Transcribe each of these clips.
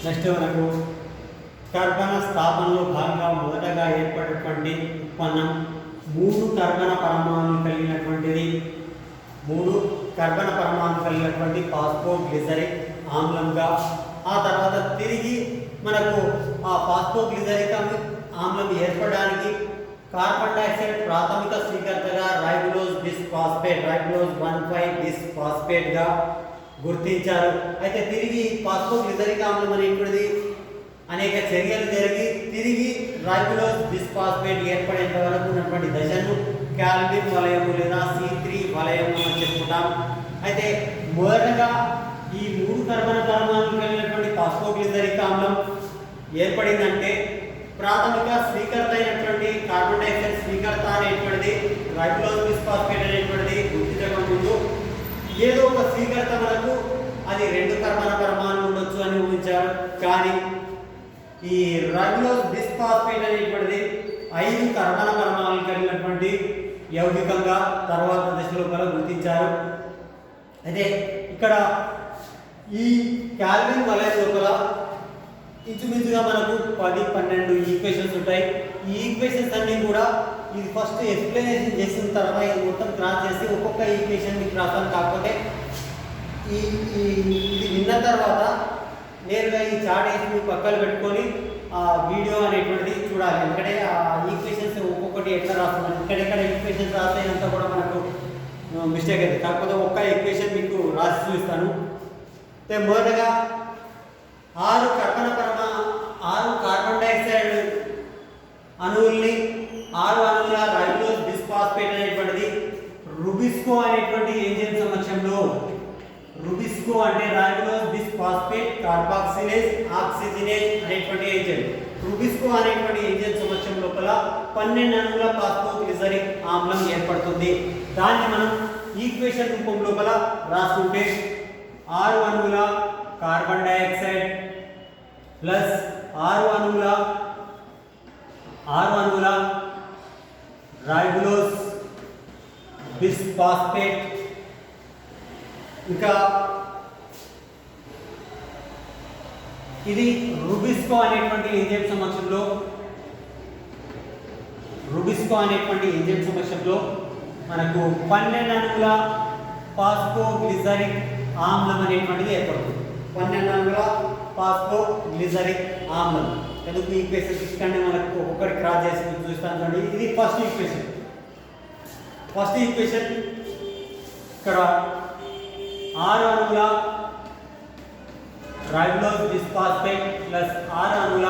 Next మనకు కర్బన స్థాపనలో భాగంగా మొదటగా ఏర్పడినటువంటి ఉత్పన్నం 3 కర్బన పరమాణువులు కలిగినటువంటిది 3 కర్బన పరమాణువులు కలిగినటువంటి ఫాస్ఫోగ్లిజరిక్ ఆమ్లంగా ఆ తర్వాత తిరిగి మనకు ఆ ఫాస్ఫోగ్లిజరిక్ ఆమ్లం ఏర్పడడానికి కార్బన్ డయాక్సైడ్ ప్రాథమిక స్వీకర్తగా రైబోలోజ్ బిస్ఫాస్ఫేట్ రైబోలోజ్ 1,5 బిస్ఫాస్ఫేట్ గా గుర్తించారు. అయితే తిరిగి ఫాస్ఫోగ్లిజరిక్ ఆమ్లం అనేటువంటిది అనేక చర్యలు జరిగి తిరిగి రైబోలోజ్ బిస్ఫాస్ఫేట్ ఏర్పడేంత వరకు ఉన్నటువంటి దశను క్యాల్విన్ వలయము లేదా C3 వలయము అని చెప్పుకుంటాం. అయితే మొదటగా ఈ 3 కర్బన పరమాణువులు కలిగినటువంటి ఫాస్ఫోగ్లిజరిక్ ఆమ్లం ఏర్పడిందంటే ప్రాథమిక స్వీకర్త అయినటువంటి కార్బన్ డయాక్సైడ్ స్వీకర్త అనేటువంటిది రైబోలోజ్ బిస్ఫాస్ఫేట్ అనేటువంటిది గుర్తించడం ముందు ఏదో ఒక స్వీకర్త మనకు అది 2 కర్బన పరమాణువులు ఉండొచ్చు అని ఊహించారు. కానీ ఈ రైబోలోజ్ బిస్ఫాస్ఫేట్ అనేటువంటిది 5 కర్బన పరమాణువులు కలిగినటువంటి యౌగికంగా తర్వాత దశలో గుర్తించారు. అయితే ఇక్కడ ఈ క్యాల్విన్ వలయం లోపల ఇంచుమించుగా మనకు 10-12 ఈక్వేషన్స్ ఉంటాయి. ఈ ఈక్వేషన్స్ అన్నీ కూడా ఇది ఫస్ట్ ఎక్స్ప్లెనేషన్ చేసిన తర్వాత ఇది మొత్తం క్రాస్ చేసి ఒక్కొక్క ఈక్వేషన్ మీకు రాస్తాను. కాకపోతే ఇది విన్న తర్వాత నేరుగా ఈ చార్ట్ వేసి మీరు పక్కన పెట్టుకొని ఆ వీడియో అనేటువంటిది చూడాలి. ఎందుకంటే ఆ ఈక్వేషన్స్ ఒక్కొక్కటి ఎట్లా రాస్తున్నాను ఇక్కడెక్కడ ఈక్వేషన్స్ రాస్తాయంతా కూడా మనకు మిస్టేక్ అవుతుంది. కాకపోతే ఒక్క ఈక్వేషన్ మీకు రాసి చూపిస్తాను. మొదటగా 6 కార్బన్ డయాక్సైడ్ అణువుల్ని 6 అణువుల రైబోలోజ్ బిస్ఫాస్ఫేట్ అనేటువంటిది రుబిస్కో అనేటువంటి ఎంజైమ్ సమక్షంలో రుబిస్కో అంటే రైబోలోజ్ బిస్ఫాస్ఫేట్ కార్బాక్సిలేజ్ ఆక్సిజనేజ్ అనేటువంటి ఎంజైమ్ రుబిస్కో అనేటువంటి ఎంజైమ్ సమక్షం లోపల 12 అణువుల ఫాస్ఫోగ్లిజరిక్ ఆమ్లం ఏర్పడుతుంది. దాన్ని మనం ఈక్వేషన్ రూపం లోపల రాసుకుంటే 6 అణువుల కార్బన్ డయాక్సైడ్ ప్లస్ 6 అణువుల రైబోలోజ్ బిస్ఫాస్ఫేట్ ఇంకా ఇది రుబిస్కో అనేటువంటి ఎంజైమ్ సమక్షంలో మనకు 12 అణువుల ఫాస్ఫోగ్లిజరిక్ ఆమ్లం అనేటువంటిది ఏర్పడుతుంది. 12 అణువుల ఫాస్ఫోగ్లిజరిక్ ఆమ్లం ఎందుకు ఈక్వేషన్ తీసుకంటే మనకు ఒక్కొక్కటి క్రాస్ చేసి చూస్తాను చూడండి. ఇది ఫస్ట్ ఈక్వేషన్ ఇక్కడ 6 అణువుల రైబోలోజ్ బిస్ఫాస్ఫేట్ ప్లస్ 6 అణువుల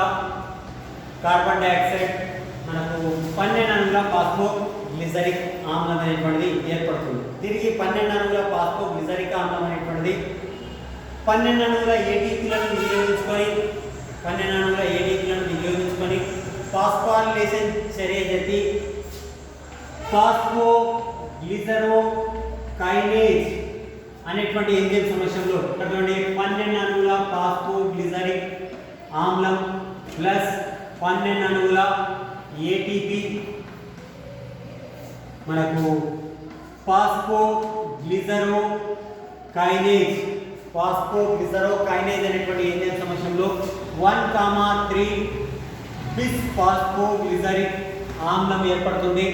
కార్బన్ డయాక్సైడ్ మనకు 12 అణువుల ఫాస్ఫోగ్లిజరిక్ ఆమ్లం అనేటువంటిది ఏర్పడుతుంది. తిరిగి 12 అణువుల ఫాస్ఫోగ్లిజరిక్ ఆమ్లం అనేటువంటిది 12 అణువుల ఏటీపీలను వినియోగించుకొని ఫాస్ఫోరిలేషన్ చర్య జరిపి ఫాస్ఫోగ్లిజరోకైనేజ్ అనేటువంటి ఎంజైమ్ సమక్షంలో ఇక్కడ 12 అణువుల ఫాస్ఫోగ్లిజరిక్ ఆమ్లం ప్లస్ 12 అణువుల ఏటీపీ మనకు ఫాస్ఫోగ్లిజరోకైనేజ్ అనేటువంటి ఎంజైమ్ సమక్షంలో 1,3 బిస్ఫాస్ఫోగ్లిజరిక్ ఆమ్లం ఏర్పడుతుంది.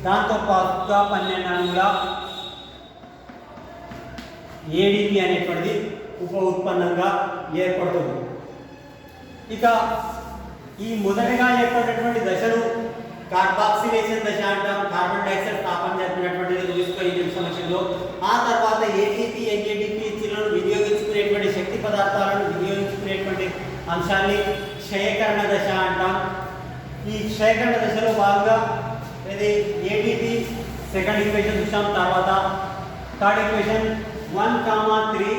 దాంతో పాటుగా 12 అణువుల ఏడీపీ అనేటువంటిది ఉప ఉత్పన్నంగా ఏర్పడుతుంది. ఇక ఈ మొదటగా ఏర్పడినటువంటి దశను కార్బాక్సిలేషన్ దశ అంటాం. కార్బన్ డయాక్సైడ్ స్థాపన జరిపినటువంటిది రుబిస్కో ఎంజైమ్ సమక్షంలో. ఆ తర్వాత ఏటీపీ ఎన్ఏడిపి లను వినియోగించుకునేటువంటి శక్తి పదార్థాలను వినియోగించుకునేటువంటి అంశాన్ని క్షయకరణ దశ అంటాం. ఈ క్షయకరణ దశలో భాగంగా ఇది ఏటీపీ సెకండ్ ఈక్వేషన్ చూసాం. తర్వాత థర్డ్ ఈక్వేషన్ 1,3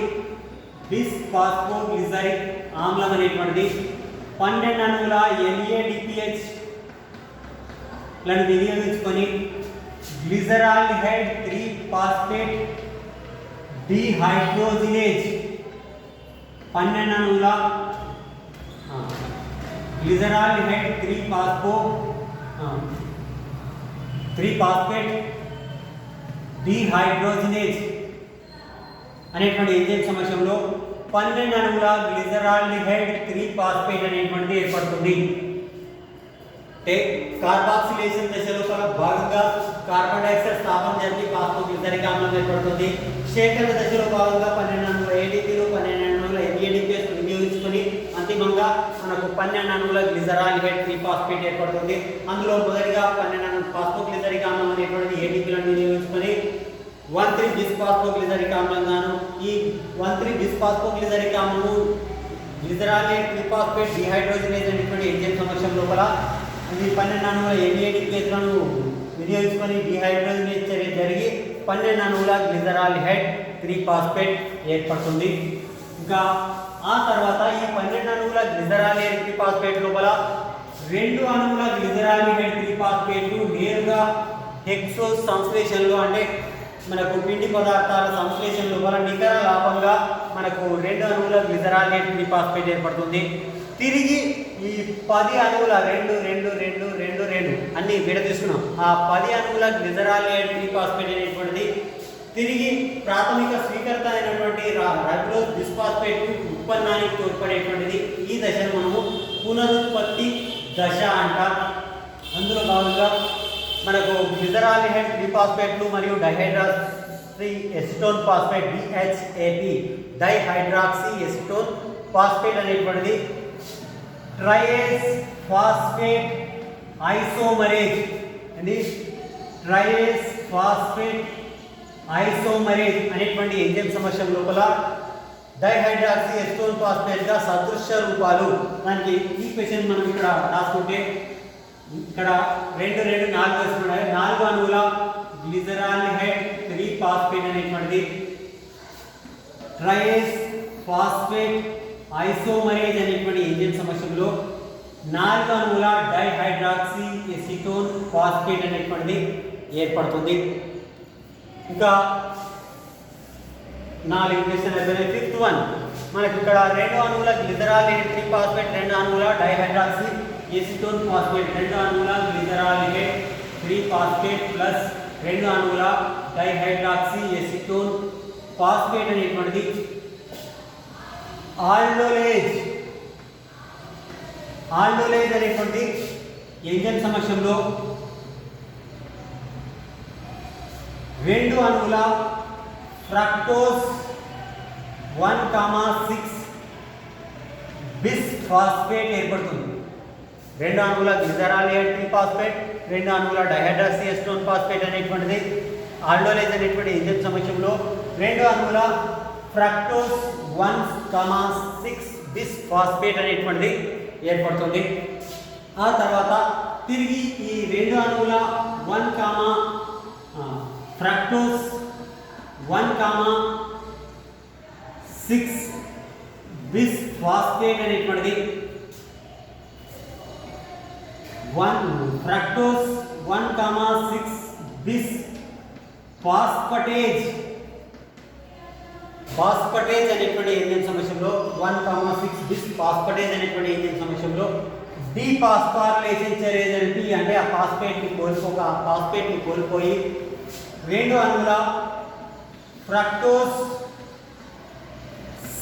బిస్ఫాస్ఫోగ్లిజరిక్ ఆమ్లం అనేటువంటిది 12 అణువుల NADPH లను వినియోగించుకొని గ్లిజరాల్డిహైడ్ 3 ఫాస్ఫేట్ డిహైడ్రోజినేజ్ 12 అణువుల గ్లిజరాల్డిహైడ్ 3 ఫాస్ఫేట్ డిహైడ్రోజినేజ్ అనేటువంటి ఎంజైమ్ సమక్షంలో 12 అణువుల గ్లిజరాల్డిహైడ్ 3 ఫాస్ఫేట్ అనేటువంటిది ఏర్పడుతుంది. అంటే కార్బాక్సిలేషన్ దశలో భాగంగా కార్బన్ డయాక్సైడ్ స్థాపన జరిగి ఫాస్ఫోగ్లిజరిక్ ఆమ్లం ఏర్పడుతుంది. శేఖరణ దశలో భాగంగా 12 అణువుల ఏడీపీలు 12 అణువుల ఎన్ఏడిపిఎస్ వినియోగించుకొని అంతిమంగా మనకు 12 అణువుల గ్లిజరాల్డిహైడ్ 3 ఫాస్ఫేట్ ఏర్పడుతుంది. అందులో మొదటిగా 12 అణువుల ఫాస్ఫోగ్లిజరిక్ ఆమ్లం అనేటువంటి ఏడీపీలను వినియోగించుకొని 1,3 బిస్ఫాస్ఫోగ్లిజరిక్ ఆమ్లం గాను ఈ 1,3 బిస్ఫాస్ఫోగ్లిజరిక్ ఆమ్లము గ్లిజరాల్డిహైడ్ 3 ఫాస్ఫేట్ డిహైడ్రోజనేజ్ అనేటువంటి ఎంజైమ్ సమక్షం లోపల ఇది 12 అణువుల ఎన్ఏడిపిఎస్లను వినియోగించుకొని డిహైడ్రోజనేజ్ చర్య జరిగి 12 అణువుల గ్లిజరాల్డిహైడ్ 3 ఫాస్ఫేట్ ఏర్పడుతుంది. ఇంకా ఆ తర్వాత ఈ 12 అణువుల గ్లిజరాల్డిహైడ్ 3 ఫాస్ఫేట్ లోపల 2 అణువుల గ్లిజరాల్డిహైడ్ 3 ఫాస్ఫేట్ నేరుగా హెక్సోస్ సంశ్లేషణలో అంటే మనకు పిండి పదార్థాల సంశ్లేషణ లోపల నికర లాభంగా మనకు 2 అణువుల గ్లిజరాల్డిహైడ్ 3 ఫాస్ఫేట్ ఏర్పడుతుంది. తిరిగి ఈ 10 అణువుల 2 2 2 2 2 అన్ని విడ తీసుకున్నాం. ఆ 10 అణువుల గ్లిజరాల్డిహైడ్ 3 ఫాస్ఫేట్ అనేటువంటిది తిరిగి ప్రాథమిక స్వీకర్త అయినటువంటి రైబోజ్ బిస్ఫాస్ఫేట్ ఉత్పన్నానికి తోడ్పడేటువంటిది. ఈ దశను మనము పునరుత్పత్తి దశ అంటాం. అందులో భాగంగా మనకు గ్లిజరాల్డిహైడ్ 3 ఫాస్ఫేట్లు మరియు dihydroxy acetone phosphate DHAP dihydroxy acetone phosphate అనేటువంటిది ట్రైయేస్ ఫాస్ఫేట్ ఐసోమరేజ్ అండి ట్రైయేస్ ఫాస్ఫేట్ ఐసోమరేజ్ అనేటువంటి ఎంజైమ్ సమస్య లోపల డైహైడ్రాక్సీ ఎసిటోన్ ఫాస్ఫేట్ గా సదృశ్య రూపాలు దానికి ఈక్వేషన్ మనం ఇక్కడ రాసుకుంటే ఇక్కడ 2 2 4 వేసుకున్నాయి. 4 అణువుల గ్లిజరాల్డిహైడ్ 3 ఫాస్ఫేట్ అనేటువంటిది ట్రైయేస్ ఫాస్ఫేట్ ఐసోమరేజ్ అనేటువంటి ఎంజైమ్ సమస్యలో 4 అణువుల డైహైడ్రాక్సీ ఎసిటోన్ ఫాస్ఫేట్ అనేటువంటిది ఏర్పడుతుంది. ఇంకా 4 ఈక్వేషన్ అయిపోయినాయి. 5th వన్ మనకి ఇక్కడ 2 అణువుల గ్లిజరాల్డిహైడ్ 3 ఫాస్ఫేట్ 2 అణువుల డైహైడ్రాక్సీ ఎసిటోన్ ఫాస్ఫేట్ 2 అణువుల గ్లిజరాల్డిహైడ్ 3 ఫాస్ఫేట్ ప్లస్ 2 అణువుల డైహైడ్రాక్సీ ఎసిటోన్ ఫాస్ఫేట్ అనేటువంటిది ఆల్డోలేజ్ అనేటువంటి ఎంజైమ్ సమక్షంలో 2 అణువుల ఫ్రక్టోజ్ 1,6 బిస్ ఫాస్ఫేట్ ఏర్పడుతుంది. 2 అణువుల గ్లిజరాల్డిహైడ్ 3 ఫాస్ఫేట్ 2 అణువుల డైహైడ్రాక్సీ ఎసిటోన్ ఫాస్ఫేట్ అనేటువంటిది ఆల్డోలేజ్ అనేటువంటి ఎంజైమ్ సమక్షంలో 2 అణువుల ఫ్రక్టోజ్ 1,6 బిస్ ఫాస్ఫేట్ అనేటువంటిది ఏర్పడుతుంది. ఆ తర్వాత తిరిగి ఈ 2 అణువుల ఫ్రక్టోజ్ 1,6 బిస్ ఫాస్ఫేట్ అనేటువంటిది ఫ్రక్టోజ్ 1,6 బిస్ ఫాస్ఫటేజ్ అనేటువంటి ఎంజైమ్ సమస్యలో 1,6 బిస్ ఫాస్ఫటేజ్ అనేటువంటి ఎంజైమ్ సమస్యలో డీఫాస్ఫారిలేషన్ చర్య జరిపి అంటే ఆ ఫాస్ఫేట్ని కోల్పోయి 2 అణువుల ఫ్రక్టోజ్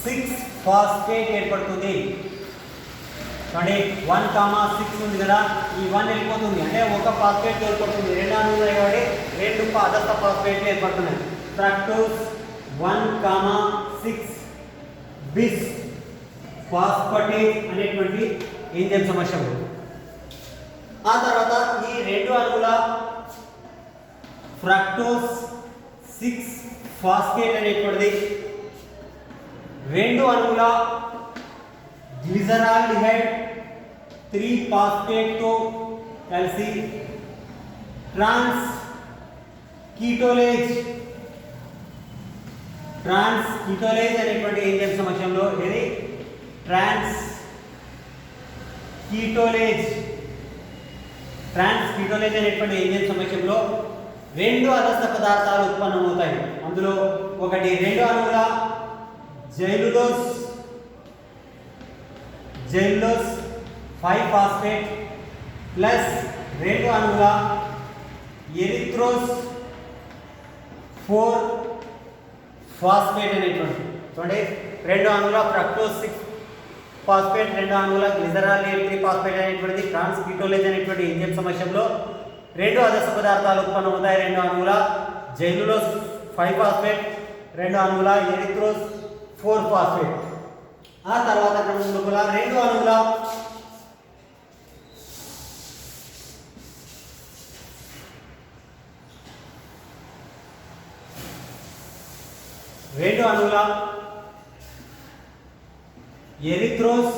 6 ఫాస్ఫేట్ ఏర్పడుతుంది. అంటే 1,6 ఉంది కదా, ఈ 1 వెళ్ళిపోతుంది అంటే ఒక ఫాస్ఫేట్ ఏర్పడుతుంది. 2 అణువులు కాబట్టి 2 అదస్త ఫాస్ఫేట్లు ఏర్పడుతున్నాయి. ఫ్రక్టోజ్ 1,6 బిస్ ఫాస్ఫటేజ్ అనేటువంటి ఎంజైమ్ సమస్య. ఆ తర్వాత ఈ 2 అణువుల ఫ్రక్టోజ్ 6 ఫాస్ఫేట్ అనేటువంటిది 2 అణువుల గ్లిజరాల్డిహైడ్ 3 ఫాస్ఫేట్ తో కలిసి ట్రాన్స్ కీటోలేజ్ అనేటువంటి ఎంజైమ్ సమక్షంలో ఇది ట్రాన్స్ కీటోలేజ్ అనేటువంటి ఎంజైమ్ సమక్షంలో 2 అదస్త పదార్థాలు ఉత్పన్నమవుతాయి. అందులో ఒకటి 2 అణువుల జైలులోస్ 5 ఫాస్ఫేట్ ప్లస్ 2 అణువుల ఎరిథ్రోస్ 4 ఫాస్ఫేట్ అనేటువంటి చూడండి, 2 అణువుల ఫ్రక్టోజ్ 6 ఫాస్ఫేట్, 2 అణువుల గ్లిజరాల్ 3 ఫాస్ఫేట్ అనేటువంటిది ట్రాన్స్ కీటోలేజ్ అనేటువంటి ఎంజైమ్ సమక్షంలో 2 అదర్శ పదార్థాలు ఉత్పన్నమవుతాయి. 2 అణువుల జైలులోస్ 5 ఫాస్ఫేట్, 2 అణువుల ఎరిథ్రోస్ 4 ఫాస్ఫేట్. ఆ తర్వాత క్రమం లోపల 2 అణువుల ఎరిథ్రోస్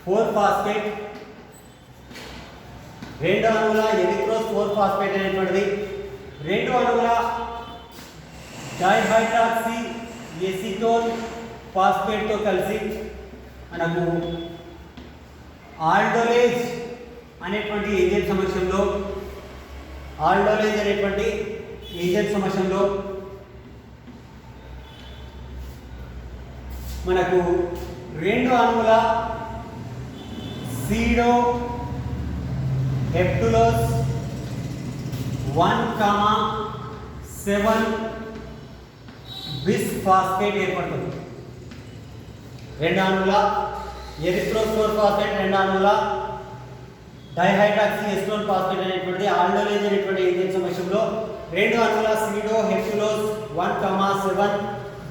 4 ఫాస్ఫేట్, 2 అణువుల ఎరిథ్రోస్ 4 ఫాస్ఫేట్ అనేటువంటిది 2 అణువుల డైహైడ్రాక్సీ ఎసిటోన్ ఫాస్ఫేట్ తో కలిసి మనకు ఆల్డోలేజ్ అనేటువంటి ఎంజైమ్ సమక్షంలో మనకు 2 అణువుల సీడో హెప్టులోస్ 1,7 బిస్ ఫాస్ఫేట్ ఏర్పడుతుంది. 2 అణువుల ఎరిథ్రోస్ 4 ఫాస్ఫేట్, 2 అణువుల డైహైడ్రాక్సీ ఎసిటోన్ ఫాస్ఫేట్ అనేటువంటి ఆల్డోలేజ్ అనేటువంటి ఎంజైమ్ సమక్షంలో 2 అణువుల సీడో హెప్టులోస్ 1,7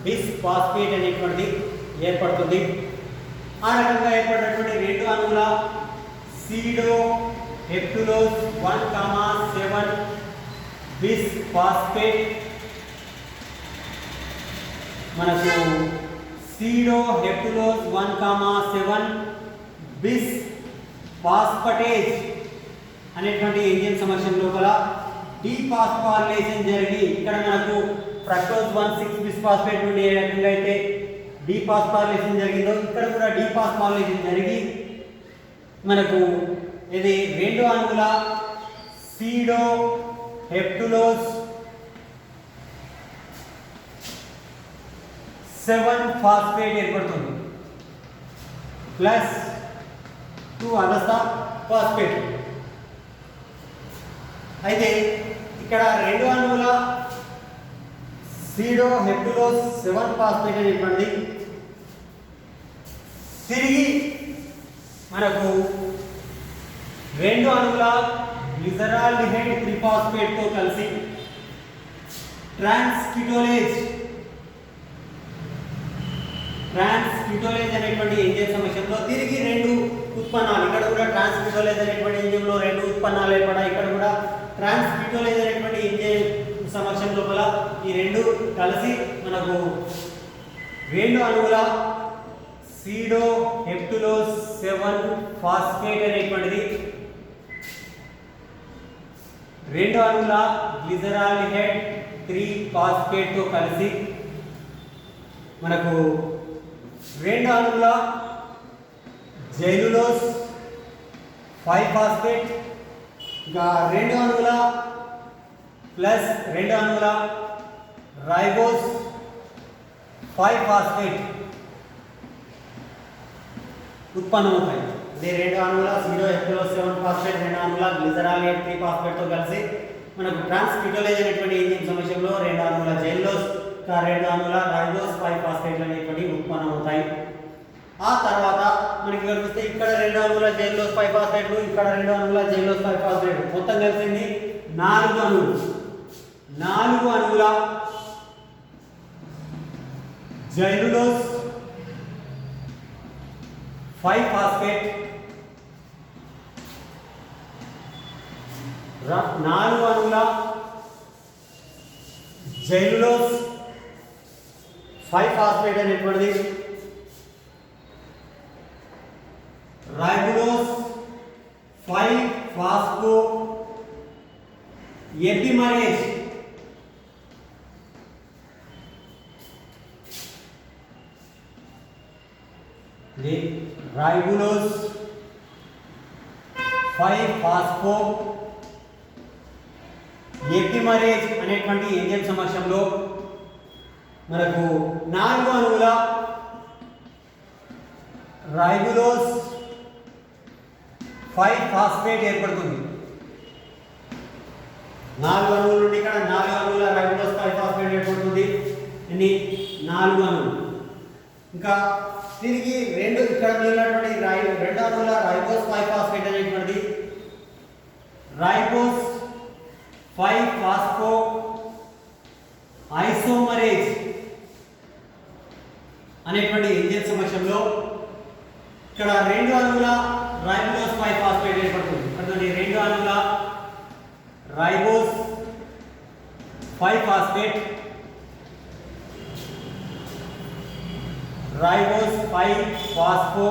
బిస్ ఫాస్ఫేట్ అనేటువంటిది ఏర్పడుతుంది. ఆ రకంగా ఏర్పడినటువంటి 2 అణువుల సీడో హెప్టులోస్ 1,7 బిస్ ఫాస్ఫేట్ మనకు సీడో హెప్టులోస్ 1,7 బిస్ ఫాస్ఫటేజ్ అనేటువంటి ఎంజైమ్ సమక్షం లోపల డీఫాస్ఫారిలేషన్ జరిగి ఇక్కడ మనకు ఫ్రక్టోజ్ 1,6 బిస్ ఫాస్ఫేట్ నుండి ఏ రకంగా అయితే డీఫాస్ఫారిలేషన్ జరిగిందో ఇక్కడ కూడా డీఫాస్ఫారిలేషన్ జరిగి మనకు ఇది 2 అణువుల సీడో హెప్టులోస్ 7 ఫాస్ఫేట్ ఏర్పడుతుంది ప్లస్ 2 అదర్శ ఫాస్ఫేట్. అయితే ఇక్కడ 2 అణువుల సీడో హెప్టులోస్ 7 ఫాస్ఫేట్ అనేటువంటిది తిరిగి మనకు 2 అణువుల గ్లిజరాల్డిహైడ్ 3 ఫాస్ఫేట్ తో కలిసి ట్రాన్స్ కీటోలేజ్ అనేటువంటి ఎంజైమ్ సమక్షంలో తిరిగి 2 ఉత్పన్నాలు, ఇక్కడ కూడా ట్రాన్స్ కీటోలేజ్ అనేటువంటి ఎంజైమ్ లో 2 ఉత్పన్నాలు ఏర్పడాయి. ఇక్కడ కూడా ట్రాన్స్ కీటోలేజ్ అనేటువంటి ఎంజైమ్ సమక్షం లోపల ఈ 2 కలిసి మనకు 2 అణువుల సీడో హెప్టులోస్ 7 ఫాస్ఫేట్ అనేటువంటిది 2 అణువుల గ్లిజరాల్డిహైడ్ 3 ఫాస్ఫేట్ తో కలిసి మనకు 2 అణువుల జైలులోస్ 5 ఫాస్ఫేట్, ఇంకా 2 అణువుల ప్లస్ 2 అణువుల రైబోస్ 5 ఫాస్ఫేట్ ఉత్పన్నమవుతాయి. ఇది 2 అణువుల సీడో హెప్టులోస్ 7 ఫాస్ఫేట్, 2 అణువుల గ్లిజరాల్డిహైడ్ 3 ఫాస్ఫేట్ తో కలిసి మనకు ట్రాన్స్ కీటోలేజ్ అనేటువంటి ఎంజైమ్ సమక్షంలో 2 అణువుల జైలులోస్, 2 అణువుల రైబోస్ 5 ఫాస్ఫేట్ అనేటువంటి ఉత్పన్నమవుతాయి. ఆ తర్వాత మనకి కనిపిస్తే ఇక్కడ 2 అణువుల జైలులోస్ 5 ఫాస్ఫేట్లు, ఇక్కడ 2 అణువుల జైలులోస్ 5 ఫాస్ఫేట్, మొత్తం కలిసింది 4 అణువులు. 4 అణువుల జైలులోస్ 5 ఫాస్ఫేట్, 4 అణువుల జైలులోస్ 5 ఫాస్ఫేట్ అనేటువంటిది రైబోస్ 5 ఫాస్ఫో ఎపిమరేజ్ రైబోస్ 5 ఫాస్ఫో ఎపిమరేజ్ అనేటువంటి ఎంజైమ్ సమక్షంలో మనకు 4 అణువుల రైబోస్ 5 ఫాస్ఫేట్ ఏర్పడుతుంది. 4 అణువుల నుండి ఇక్కడ 4 అణువుల రైబోస్ 5 ఫాస్ఫేట్ ఏర్పడుతుంది. ఎన్ని 4 అణువులు. ఇంకా తిరిగి రెండు ఇక్కడ మిగిలినటువంటి రెండు అణువుల రైబోస్ 5 ఫాస్ఫేట్ అనేటువంటిది రైబోస్ 5 ఫాస్ఫో ఐసోమరేజ్ అనేటువంటి ఎంజైమ్ సమక్షంలో ఇక్కడ రెండు అణువుల రైబోస్ 5 ఫాస్ఫేట్ ఏర్పడుతుంది. అంటే రెండు అణువుల ribose 5 phosphate ribose 5 phospho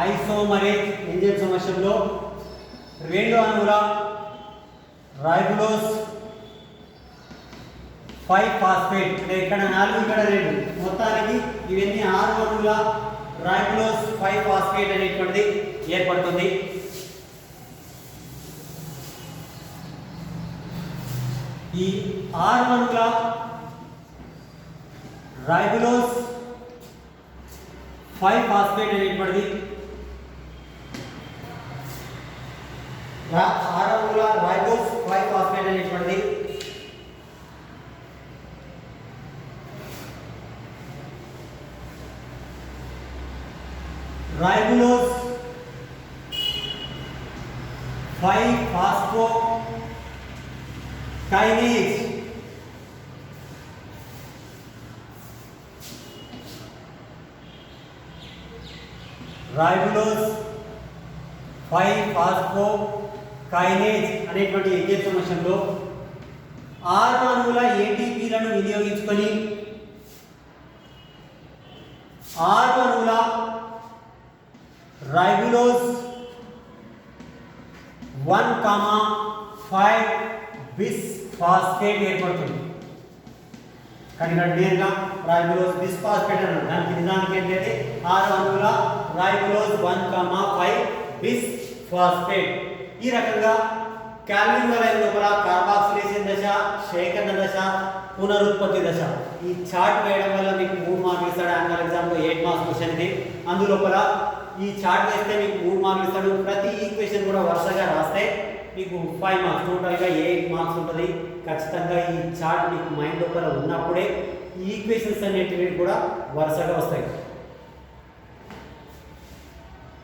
isomerase enzyme సమక్షంలో రెండు అణువుల రైబోస్ 5 ఫాస్ఫేట్ అంటే ఇక్కడ 4 ఇక్కడ 2 మొత్తానికి ఇవన్నీ 6 అణువుల రైబోస్ 5 ఫాస్ఫేట్ అనేటువంటిది ఏర్పడుతుంది. ఈ 6 అణువుల రైబోస్ 5 ఫాస్ఫేట్ అనేటువంటిది 6 అణువుల రైబోస్ 5 ఫాస్ఫేట్ అనేటువంటిది ribose 5 phospho kinase ribose 5 phospho kinase అనేటువంటి ఎంజైమ్ సమక్షంలో 6 అణువుల ఏటీపీలను వినియోగించుకొని 6 అణువుల రైబోస్ 1,5 బిస్ ఫాస్ఫేట్ ఏర్పడుతుంది. కానీ ఇక్కడ నేరుగా రైబోస్ బిస్ ఫాస్ఫేట్ అన్నారు. దానికి నిజానికి ఏంటంటే 6 అణువుల రైబోస్ 1,5 బిస్ ఫాస్ఫేట్. ఈ రకంగా క్యాల్విన్ వలయం లోపల కార్బాక్సిలేషన్ దశ, శేఖరణ దశ, పునరుత్పత్తి దశ ఈ చార్ట్ వేయడం వల్ల మీకు 3 మార్కులు ఇస్తాడు. యాన్యువల్ ఎగ్జామ్లో 8 మార్క్స్ క్వశ్చన్ ఇది. అందులోపల ఈ చార్ట్ వేస్తే మీకు 3 మార్కులు ఇస్తాడు. ప్రతి ఈక్వేషన్ కూడా వరుసగా రాస్తే మీకు 5 మార్క్స్, టోటల్గా 8 మార్క్స్ ఉంటుంది. ఖచ్చితంగా ఈ చార్ట్ మీకు మైండ్ లోపల ఉన్నప్పుడే ఈ ఈక్వేషన్స్ అనేటివి కూడా వరుసగా వస్తాయి.